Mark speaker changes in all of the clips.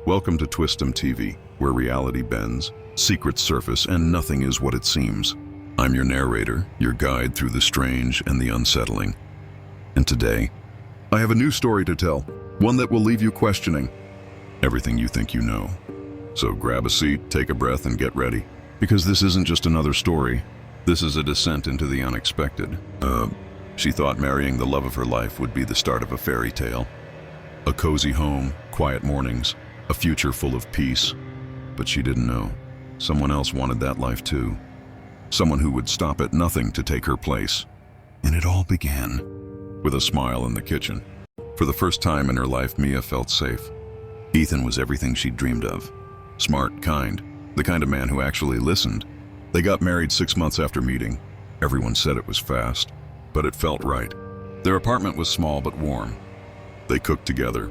Speaker 1: Welcome to Twistdom TV, where reality bends, secrets surface, and nothing is what it seems. I'm your narrator, your guide through the strange and the unsettling. And today, I have a new story to tell, one that will leave you questioning everything you think you know. So grab a seat, take a breath, and get ready, because this isn't just another story. This is a descent into the unexpected. She thought marrying the love of her life would be the start of a fairy tale. A cozy home, quiet mornings, a future full of peace. But she didn't know. Someone else wanted that life too. Someone who would stop at nothing to take her place. And it all began with a smile in the kitchen. For the first time in her life, Mia felt safe. Ethan was everything she'd dreamed of. Smart, kind, the kind of man who actually listened. They got married 6 months after meeting. Everyone said it was fast, but it felt right. Their apartment was small but warm. They cooked together,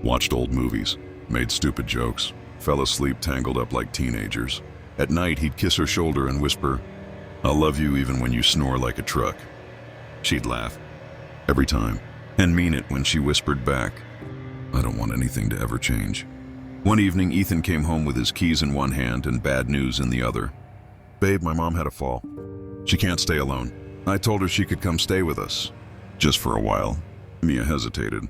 Speaker 1: watched old movies, made stupid jokes, fell asleep tangled up like teenagers. At night, he'd kiss her shoulder and whisper, "I'll love you even when you snore like a truck." She'd laugh, every time, and mean it when she whispered back, "I don't want anything to ever change." One evening, Ethan came home with his keys in one hand and bad news in the other. "Babe, my mom had a fall. She can't stay alone. I told her she could come stay with us." Just for a while, Mia hesitated.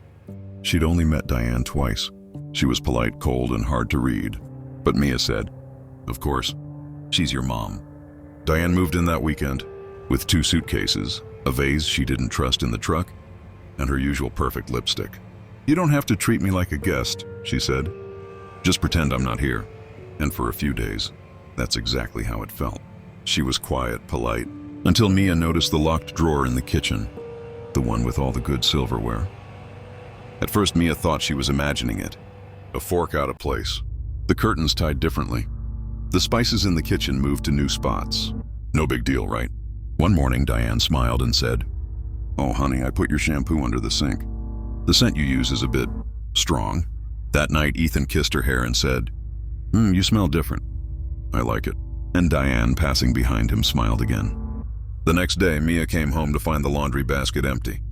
Speaker 1: She'd only met Diane twice. She was polite, cold, and hard to read. But Mia said, "Of course, she's your mom." Diane moved in that weekend with 2 suitcases, a vase she didn't trust in the truck, and her usual perfect lipstick. "You don't have to treat me like a guest," she said. "Just pretend I'm not here." And for a few days, that's exactly how it felt. She was quiet, polite, until Mia noticed the locked drawer in the kitchen, the one with all the good silverware. At first, Mia thought she was imagining it. A fork out of place, the curtains tied differently. The spices in the kitchen moved to new spots. No big deal, right? One morning, Diane smiled and said, "Oh, honey, I put your shampoo under the sink. The scent you use is a bit strong." That night, Ethan kissed her hair and said, "You smell different." "I like it." And Diane, passing behind him, smiled again. The next day, Mia came home to find the laundry basket empty.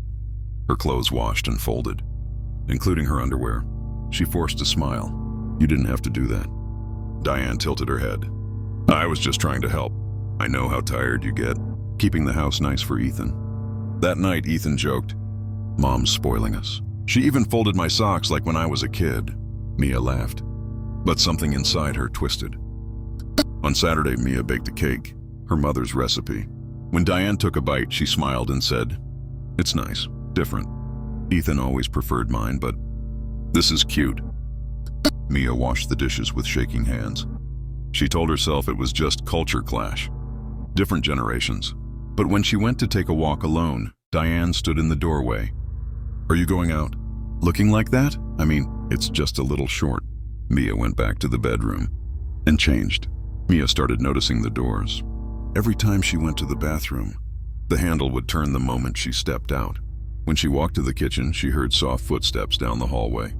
Speaker 1: Her clothes washed and folded, including her underwear. She forced a smile. "You didn't have to do that." Diane tilted her head. "I was just trying to help. I know how tired you get, keeping the house nice for Ethan." That night, Ethan joked, "Mom's spoiling us. She even folded my socks like when I was a kid." Mia laughed, but something inside her twisted. On Saturday, Mia baked a cake, her mother's recipe. When Diane took a bite, she smiled and said, "It's nice, different. Ethan always preferred mine, but this is cute." Mia washed the dishes with shaking hands. She told herself it was just culture clash, different generations. But when she went to take a walk alone, Diane stood in the doorway. "Are you going out? Looking like that? I mean, it's just a little short." Mia went back to the bedroom and changed. Mia started noticing the doors. Every time she went to the bathroom, the handle would turn the moment she stepped out. When she walked to the kitchen, she heard soft footsteps down the hallway.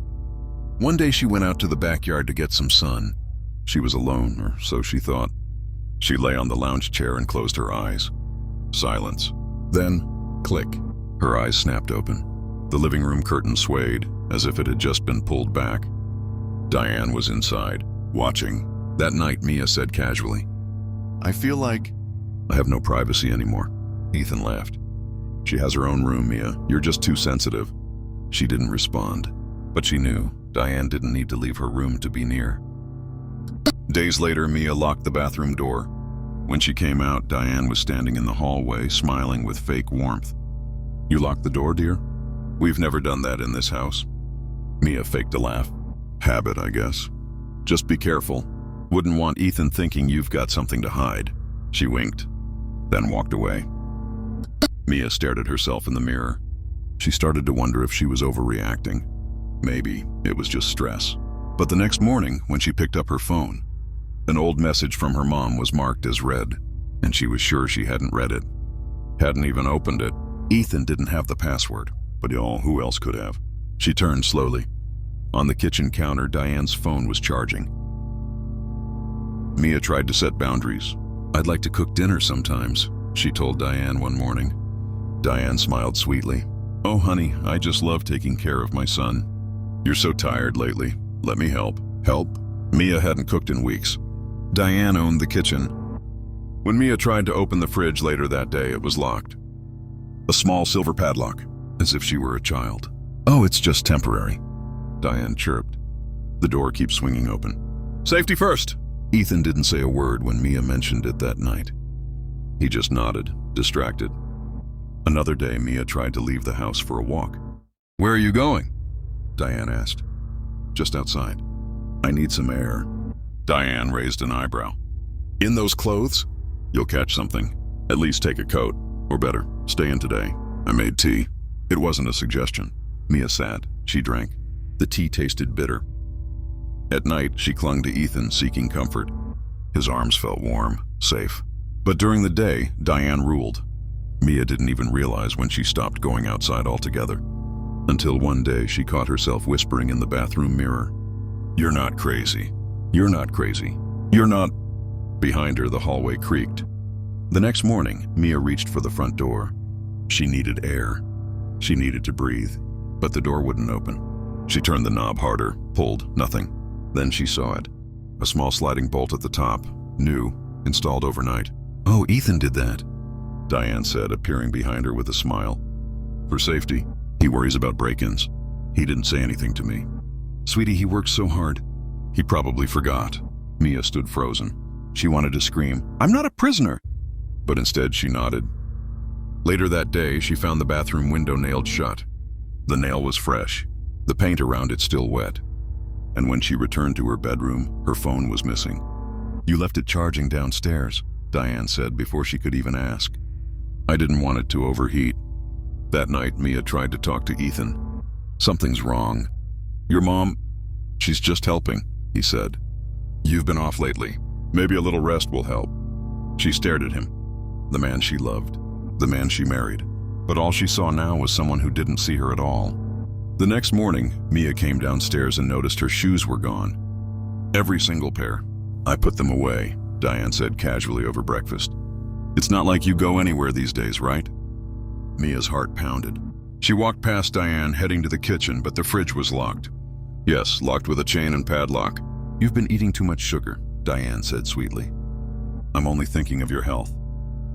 Speaker 1: One day she went out to the backyard to get some sun. She was alone, or so she thought. She lay on the lounge chair and closed her eyes. Silence. Then, click. Her eyes snapped open. The living room curtain swayed, as if it had just been pulled back. Diane was inside, watching. That night, Mia said casually, "I feel like I have no privacy anymore." Ethan laughed. "She has her own room, Mia. You're just too sensitive." She didn't respond, but she knew Diane didn't need to leave her room to be near. Days later, Mia locked the bathroom door. When she came out, Diane was standing in the hallway, smiling with fake warmth. "You locked the door, dear?" "We've never done that in this house." Mia faked a laugh. "Habit, I guess. Just be careful. Wouldn't want Ethan thinking you've got something to hide." She winked, then walked away. Mia stared at herself in the mirror. She started to wonder if she was overreacting. Maybe it was just stress. But the next morning, when she picked up her phone, an old message from her mom was marked as read, and she was sure she hadn't read it. Hadn't even opened it. Ethan didn't have the password, but who else could have? She turned slowly. On the kitchen counter, Diane's phone was charging. Mia tried to set boundaries. "I'd like to cook dinner sometimes," she told Diane one morning. Diane smiled sweetly. "Oh, honey, I just love taking care of my son. You're so tired lately. Let me help." Help? Mia hadn't cooked in weeks. Diane owned the kitchen. When Mia tried to open the fridge later that day, it was locked. A small silver padlock, as if she were a child. "Oh, it's just temporary," Diane chirped. The door keeps swinging open. "Safety first!" Ethan didn't say a word when Mia mentioned it that night. He just nodded, distracted. Another day, Mia tried to leave the house for a walk. "Where are you going?" Diane asked. "Just outside. I need some air." Diane raised an eyebrow. "In those clothes? You'll catch something. At least take a coat. Or better, stay in today. I made tea." It wasn't a suggestion. Mia sat. She drank. The tea tasted bitter. At night, she clung to Ethan, seeking comfort. His arms felt warm, safe. But during the day, Diane ruled. Mia didn't even realize when she stopped going outside altogether. Until one day, she caught herself whispering in the bathroom mirror, "You're not crazy. You're not crazy. You're not..." Behind her, the hallway creaked. The next morning, Mia reached for the front door. She needed air. She needed to breathe, but the door wouldn't open. She turned the knob harder, pulled, nothing. Then she saw it. A small sliding bolt at the top, new, installed overnight. "Oh, Ethan did that," Diane said, appearing behind her with a smile. "For safety. He worries about break-ins. He didn't say anything to me." "Sweetie, he works so hard." "He probably forgot." Mia stood frozen. She wanted to scream, "I'm not a prisoner!" But instead she nodded. Later that day, she found the bathroom window nailed shut. The nail was fresh, the paint around it still wet. And when she returned to her bedroom, her phone was missing. "You left it charging downstairs," Diane said before she could even ask. "I didn't want it to overheat." That night, Mia tried to talk to Ethan. "Something's wrong." "Your mom, she's just helping," he said. "You've been off lately. Maybe a little rest will help." She stared at him. The man she loved. The man she married. But all she saw now was someone who didn't see her at all. The next morning, Mia came downstairs and noticed her shoes were gone. Every single pair. "I put them away," Diane said casually over breakfast. "It's not like you go anywhere these days, right?" Mia's heart pounded. She walked past Diane, heading to the kitchen, but the fridge was locked. "Yes, locked with a chain and padlock." "You've been eating too much sugar," Diane said sweetly. "I'm only thinking of your health."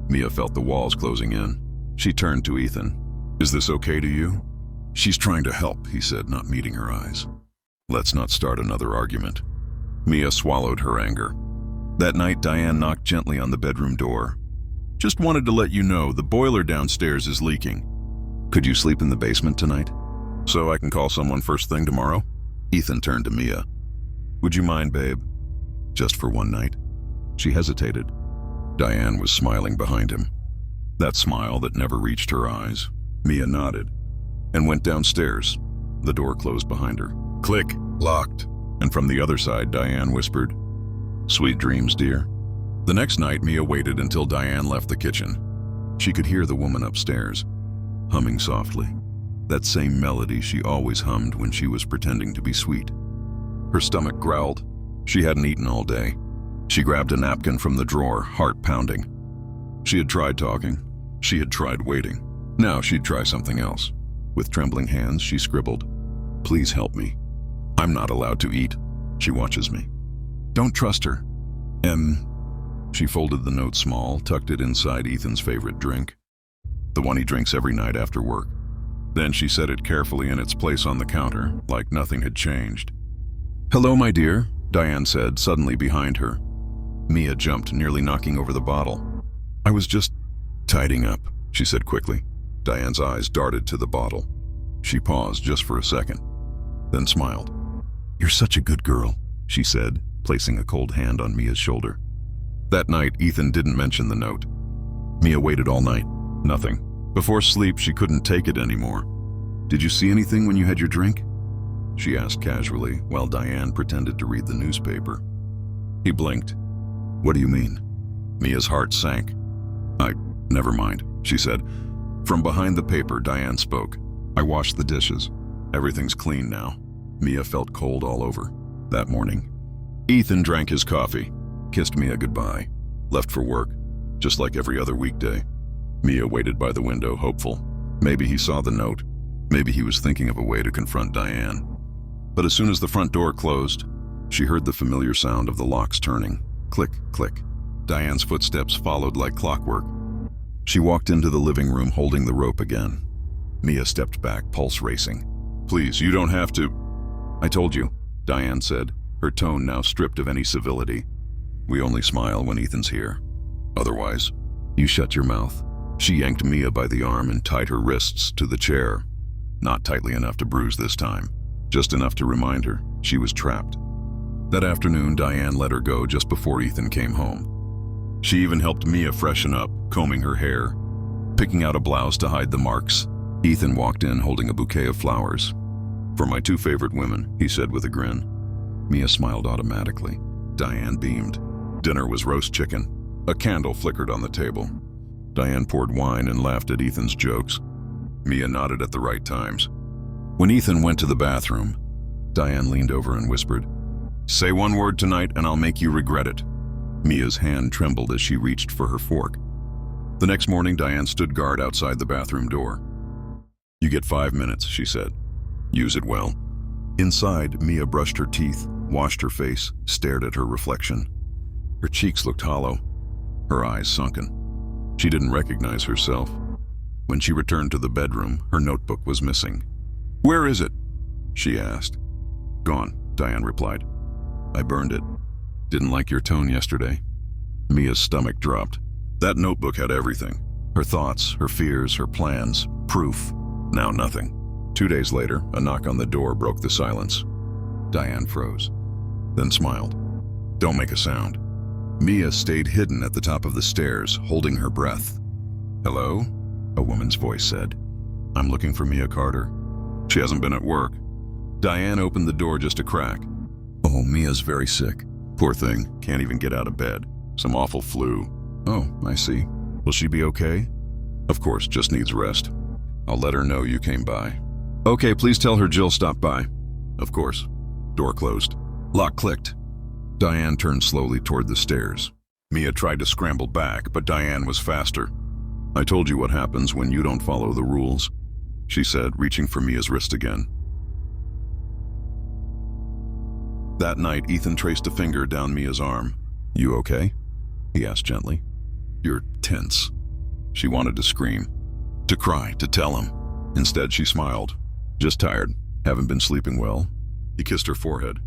Speaker 1: Mia felt the walls closing in. She turned to Ethan. "Is this okay to you?" "She's trying to help," he said, not meeting her eyes. "Let's not start another argument." Mia swallowed her anger. That night, Diane knocked gently on the bedroom door. "Just wanted to let you know the boiler downstairs is leaking. Could you sleep in the basement tonight? So I can call someone first thing tomorrow?" Ethan turned to Mia. "Would you mind, babe? Just for one night?" She hesitated. Diane was smiling behind him. That smile that never reached her eyes. Mia nodded and went downstairs. The door closed behind her. Click, locked. And from the other side, Diane whispered, "Sweet dreams, dear." The next night, Mia waited until Diane left the kitchen. She could hear the woman upstairs, humming softly. That same melody she always hummed when she was pretending to be sweet. Her stomach growled. She hadn't eaten all day. She grabbed a napkin from the drawer, heart pounding. She had tried talking. She had tried waiting. Now she'd try something else. With trembling hands, she scribbled, "Please help me. I'm not allowed to eat. She watches me. Don't trust her. She folded the note small, tucked it inside Ethan's favorite drink, the one he drinks every night after work. Then she set it carefully in its place on the counter, like nothing had changed. "Hello, my dear," Diane said, suddenly behind her. Mia jumped, nearly knocking over the bottle. "I was just tidying up," she said quickly. Diane's eyes darted to the bottle. She paused just for a second, then smiled. "You're such a good girl," she said, placing a cold hand on Mia's shoulder. That night, Ethan didn't mention the note. Mia waited all night. Nothing. Before sleep, she couldn't take it anymore. "Did you see anything when you had your drink?" she asked casually, while Diane pretended to read the newspaper. He blinked. "What do you mean?" Mia's heart sank. Never mind," she said. From behind the paper, Diane spoke. "I washed the dishes. Everything's clean now." Mia felt cold all over. That morning, Ethan drank his coffee, kissed Mia goodbye, left for work, just like every other weekday. Mia waited by the window, hopeful. Maybe he saw the note. Maybe he was thinking of a way to confront Diane. But as soon as the front door closed, She heard the familiar sound of the locks turning. Click, click. Diane's footsteps followed like clockwork. She walked into the living room holding the rope again. Mia stepped back, pulse racing. "Please, you don't have to." "I told you," Diane said, her tone now stripped of any civility. "We only smile when Ethan's here. Otherwise, you shut your mouth." She yanked Mia by the arm and tied her wrists to the chair. Not tightly enough to bruise this time, just enough to remind her she was trapped. That afternoon, Diane let her go just before Ethan came home. She even helped Mia freshen up, combing her hair, picking out a blouse to hide the marks. Ethan walked in holding a bouquet of flowers. "For my two favorite women," he said with a grin. Mia smiled automatically. Diane beamed. Dinner was roast chicken. A candle flickered on the table. Diane poured wine and laughed at Ethan's jokes. Mia nodded at the right times. When Ethan went to the bathroom, Diane leaned over and whispered, "Say one word tonight and I'll make you regret it." Mia's hand trembled as she reached for her fork. The next morning, Diane stood guard outside the bathroom door. "You get 5 minutes," she said. "Use it well." Inside, Mia brushed her teeth, washed her face, stared at her reflection. Her cheeks looked hollow, her eyes sunken. She didn't recognize herself. When she returned to the bedroom, her notebook was missing. "Where is it?" she asked. "Gone," Diane replied. "I burned it. Didn't like your tone yesterday." Mia's stomach dropped. That notebook had everything. Her thoughts, her fears, her plans, proof. Now nothing. 2 days later, a knock on the door broke the silence. Diane froze, then smiled. "Don't make a sound." Mia stayed hidden at the top of the stairs, holding her breath. "Hello?" a woman's voice said. "I'm looking for Mia Carter. She hasn't been at work." Diane opened the door just a crack. "Oh, Mia's very sick. Poor thing, can't even get out of bed. Some awful flu." "Oh, I see. Will she be okay?" "Of course, just needs rest. I'll let her know you came by." "Okay, please tell her Jill stopped by." "Of course." Door closed. Lock clicked. Diane turned slowly toward the stairs. Mia tried to scramble back, but Diane was faster. "I told you what happens when you don't follow the rules," she said, reaching for Mia's wrist again. That night, Ethan traced a finger down Mia's arm. "You okay?" he asked gently. "You're tense." She wanted to scream, to cry, to tell him. Instead, she smiled. "Just tired. Haven't been sleeping well." He kissed her forehead.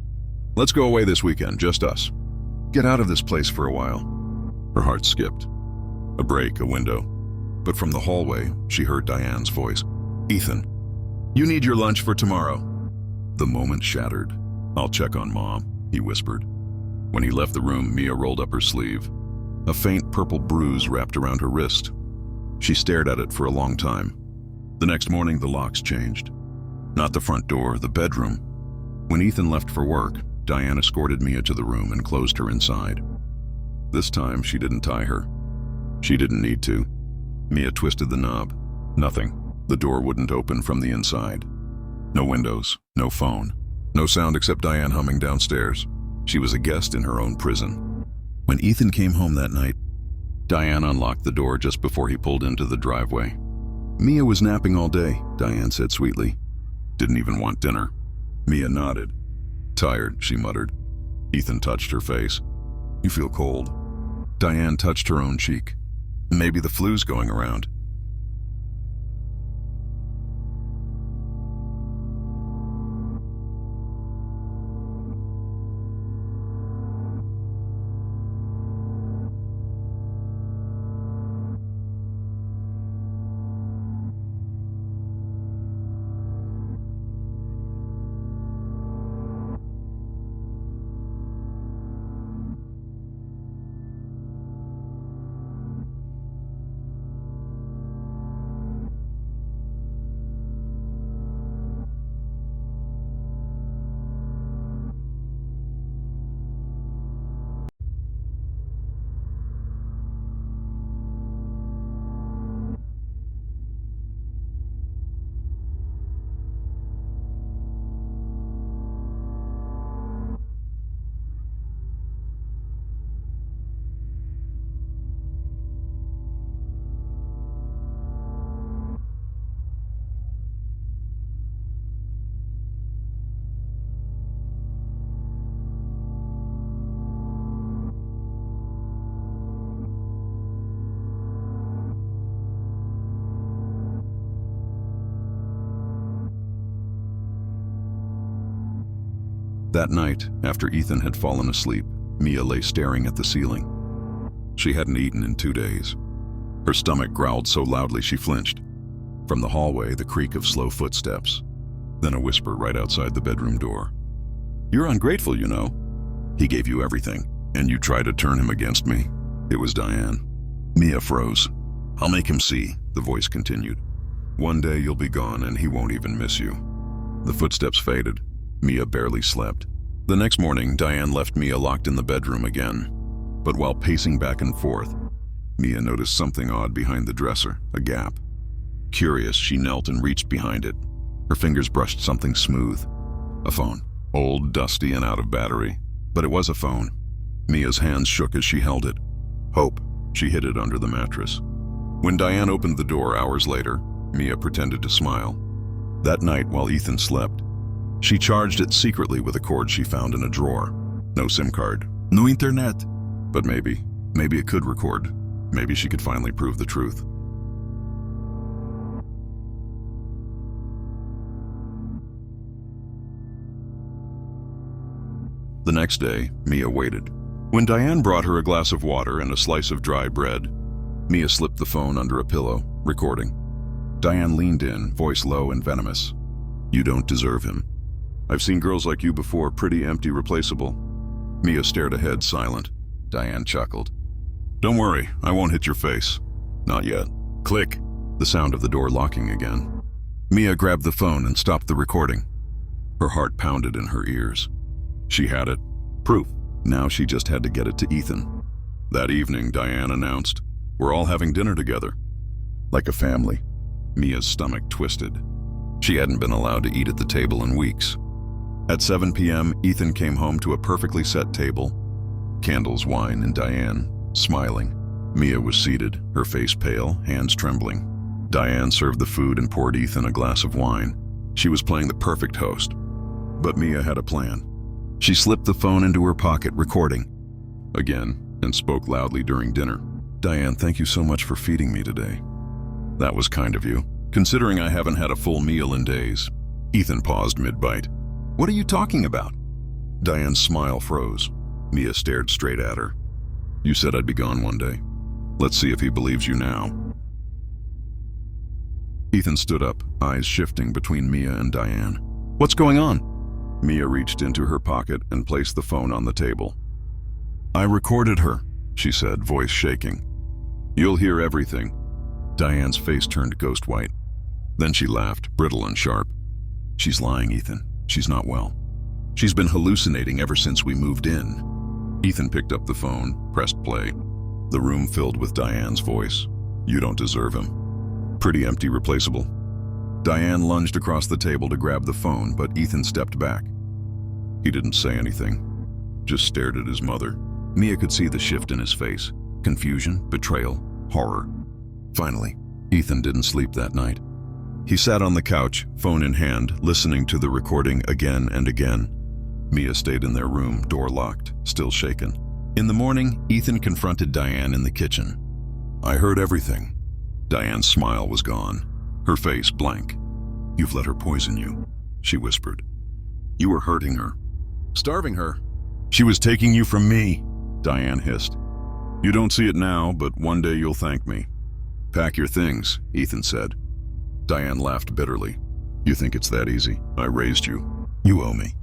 Speaker 1: "Let's go away this weekend, just us. Get out of this place for a while." Her heart skipped. A break, a window. But from the hallway, she heard Diane's voice. "Ethan, you need your lunch for tomorrow." The moment shattered. "I'll check on Mom," he whispered. When he left the room, Mia rolled up her sleeve. A faint purple bruise wrapped around her wrist. She stared at it for a long time. The next morning, the locks changed. Not the front door, the bedroom. When Ethan left for work, Diane escorted Mia to the room and closed her inside. This time, she didn't tie her. She didn't need to. Mia twisted the knob. Nothing. The door wouldn't open from the inside. No windows, no phone, no sound except Diane humming downstairs. She was a guest in her own prison. When Ethan came home that night, Diane unlocked the door just before he pulled into the driveway. "Mia was napping all day," Diane said sweetly. "Didn't even want dinner." Mia nodded. "Tired," she muttered. Ethan touched her face. "You feel cold." Diane touched her own cheek. "Maybe the flu's going around." That night, after Ethan had fallen asleep, Mia lay staring at the ceiling. She hadn't eaten in 2 days. Her stomach growled so loudly she flinched. From the hallway, the creak of slow footsteps. Then a whisper right outside the bedroom door. "You're ungrateful, you know. He gave you everything, and you try to turn him against me." It was Diane. Mia froze. "I'll make him see," the voice continued. "One day you'll be gone and he won't even miss you." The footsteps faded. Mia barely slept. The next morning, Diane left Mia locked in the bedroom again. But while pacing back and forth, Mia noticed something odd behind the dresser, a gap. Curious, she knelt and reached behind it. Her fingers brushed something smooth. A phone. Old, dusty, and out of battery. But it was a phone. Mia's hands shook as she held it. Hope. She hid it under the mattress. When Diane opened the door hours later, Mia pretended to smile. That night, while Ethan slept, she charged it secretly with a cord she found in a drawer. No SIM card. No internet. But maybe it could record. Maybe she could finally prove the truth. The next day, Mia waited. When Diane brought her a glass of water and a slice of dry bread, Mia slipped the phone under a pillow, recording. Diane leaned in, voice low and venomous. "You don't deserve him. I've seen girls like you before, pretty, empty, replaceable." Mia stared ahead, silent. Diane chuckled. "Don't worry, I won't hit your face." "Not yet." Click. The sound of the door locking again. Mia grabbed the phone and stopped the recording. Her heart pounded in her ears. She had it. Proof. Now she just had to get it to Ethan. That evening, Diane announced, "We're all having dinner together." Like a family. Mia's stomach twisted. She hadn't been allowed to eat at the table in weeks. At 7 p.m., Ethan came home to a perfectly set table. Candles, wine, and Diane, smiling. Mia was seated, her face pale, hands trembling. Diane served the food and poured Ethan a glass of wine. She was playing the perfect host. But Mia had a plan. She slipped the phone into her pocket, recording. Again, and spoke loudly during dinner. "Diane, thank you so much for feeding me today. That was kind of you, considering I haven't had a full meal in days." Ethan paused mid-bite. "What are you talking about?" Diane's smile froze. Mia stared straight at her. "You said I'd be gone one day. Let's see if he believes you now." Ethan stood up, eyes shifting between Mia and Diane. "What's going on?" Mia reached into her pocket and placed the phone on the table. "I recorded her," she said, voice shaking. "You'll hear everything." Diane's face turned ghost white. Then she laughed, brittle and sharp. "She's lying, Ethan. She's not well. She's been hallucinating ever since we moved in." Ethan picked up the phone, pressed play. The room filled with Diane's voice. "You don't deserve him. Pretty, empty, replaceable." Diane lunged across the table to grab the phone, but Ethan stepped back. He didn't say anything, just stared at his mother. Mia could see the shift in his face. Confusion, betrayal, horror. Finally, Ethan didn't sleep that night. He sat on the couch, phone in hand, listening to the recording again and again. Mia stayed in their room, door locked, still shaken. In the morning, Ethan confronted Diane in the kitchen. "I heard everything." Diane's smile was gone, her face blank. "You've let her poison you," she whispered. "You were hurting her. Starving her. She was taking you from me," Diane hissed. "You don't see it now, but one day you'll thank me." "Pack your things," Ethan said. Diane laughed bitterly. "You think it's that easy? I raised you. You owe me."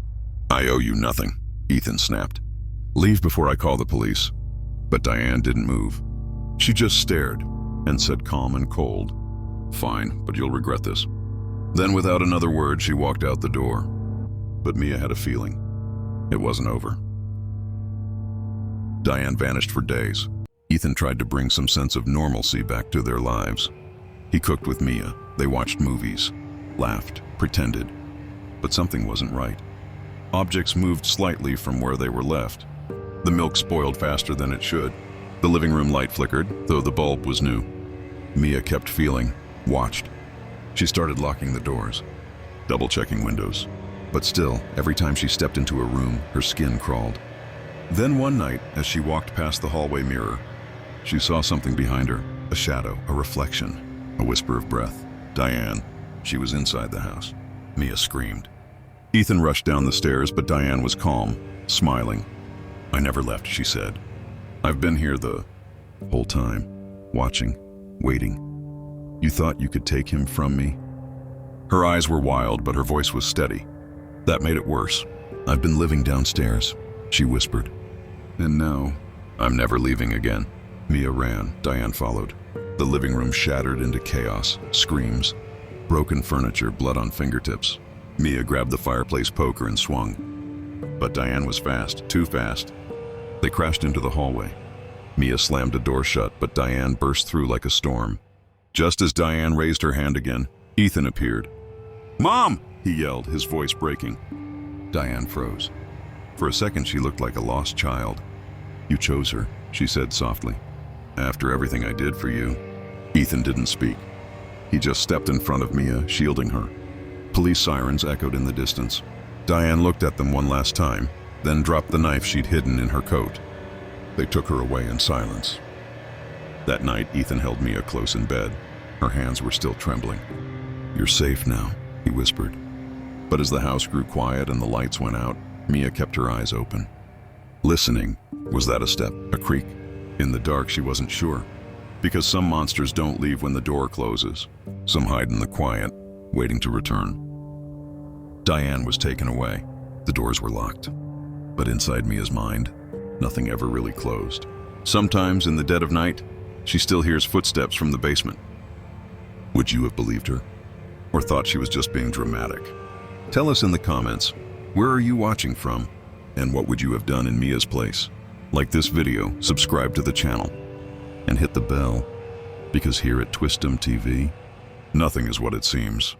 Speaker 1: "I owe you nothing," Ethan snapped. "Leave before I call the police." But Diane didn't move. She just stared and said calm and cold, "Fine, but you'll regret this." Then without another word, she walked out the door. But Mia had a feeling. It wasn't over. Diane vanished for days. Ethan tried to bring some sense of normalcy back to their lives. He cooked with Mia. They watched movies, laughed, pretended. But something wasn't right. Objects moved slightly from where they were left. The milk spoiled faster than it should. The living room light flickered, though the bulb was new. Mia kept feeling, watched. She started locking the doors, double-checking windows. But still, every time she stepped into a room, her skin crawled. Then one night, as she walked past the hallway mirror, she saw something behind her, a shadow, a reflection, a whisper of breath. Diane. She was inside the house. Mia screamed. Ethan rushed down the stairs, but Diane was calm, smiling. "I never left," she said. "I've been here the whole time, watching, waiting. You thought you could take him from me?" Her eyes were wild, but her voice was steady. That made it worse. "I've been living downstairs," she whispered. "And now, I'm never leaving again." Mia ran. Diane followed. The living room shattered into chaos, screams, broken furniture, blood on fingertips. Mia grabbed the fireplace poker and swung. But Diane was fast, too fast. They crashed into the hallway. Mia slammed the door shut, but Diane burst through like a storm. Just as Diane raised her hand again, Ethan appeared. "Mom!" he yelled, his voice breaking. Diane froze. For a second, she looked like a lost child. "You chose her," she said softly. "After everything I did for you." Ethan didn't speak. He just stepped in front of Mia, shielding her. Police sirens echoed in the distance. Diane looked at them one last time, then dropped the knife she'd hidden in her coat. They took her away in silence. That night, Ethan held Mia close in bed. Her hands were still trembling. "You're safe now," he whispered. But as the house grew quiet and the lights went out, Mia kept her eyes open. Listening. Was that a step, a creak? In the dark, she wasn't sure. Because some monsters don't leave when the door closes. Some hide in the quiet, waiting to return. Diane was taken away. The doors were locked. But inside Mia's mind, nothing ever really closed. Sometimes, in the dead of night, she still hears footsteps from the basement. Would you have believed her? Or thought she was just being dramatic? Tell us in the comments, where are you watching from? And what would you have done in Mia's place? Like this video, subscribe to the channel, and hit the bell, because here at Twistdom TV, nothing is what it seems.